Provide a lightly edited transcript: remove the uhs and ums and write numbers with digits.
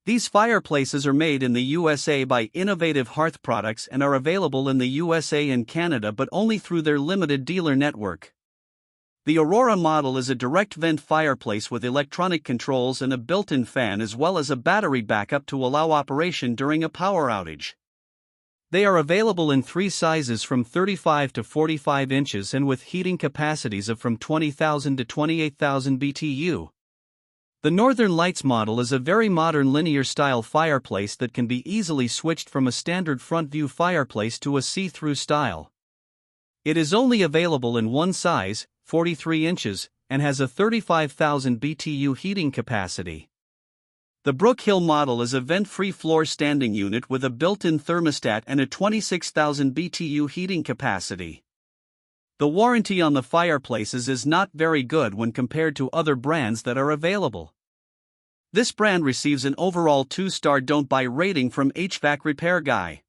These fireplaces are made in the USA by Innovative Hearth Products and are available in the USA and Canada but only through their limited dealer network. The Aurora model is a direct vent fireplace with electronic controls and a built-in fan as well as a battery backup to allow operation during a power outage. They are available in 3 sizes from 35 to 45 inches and with heating capacities of from 20,000 to 28,000 BTU. The Northern Lights model is a very modern linear-style fireplace that can be easily switched from a standard front-view fireplace to a see-through style. It is only available in one size, 43 inches, and has a 35,000 BTU heating capacity. The Brookhill model is a vent-free floor standing unit with a built-in thermostat and a 26,000 BTU heating capacity. The warranty on the fireplaces is not very good when compared to other brands that are available. This brand receives an overall 2-star don't buy rating from HvacRepairGuy.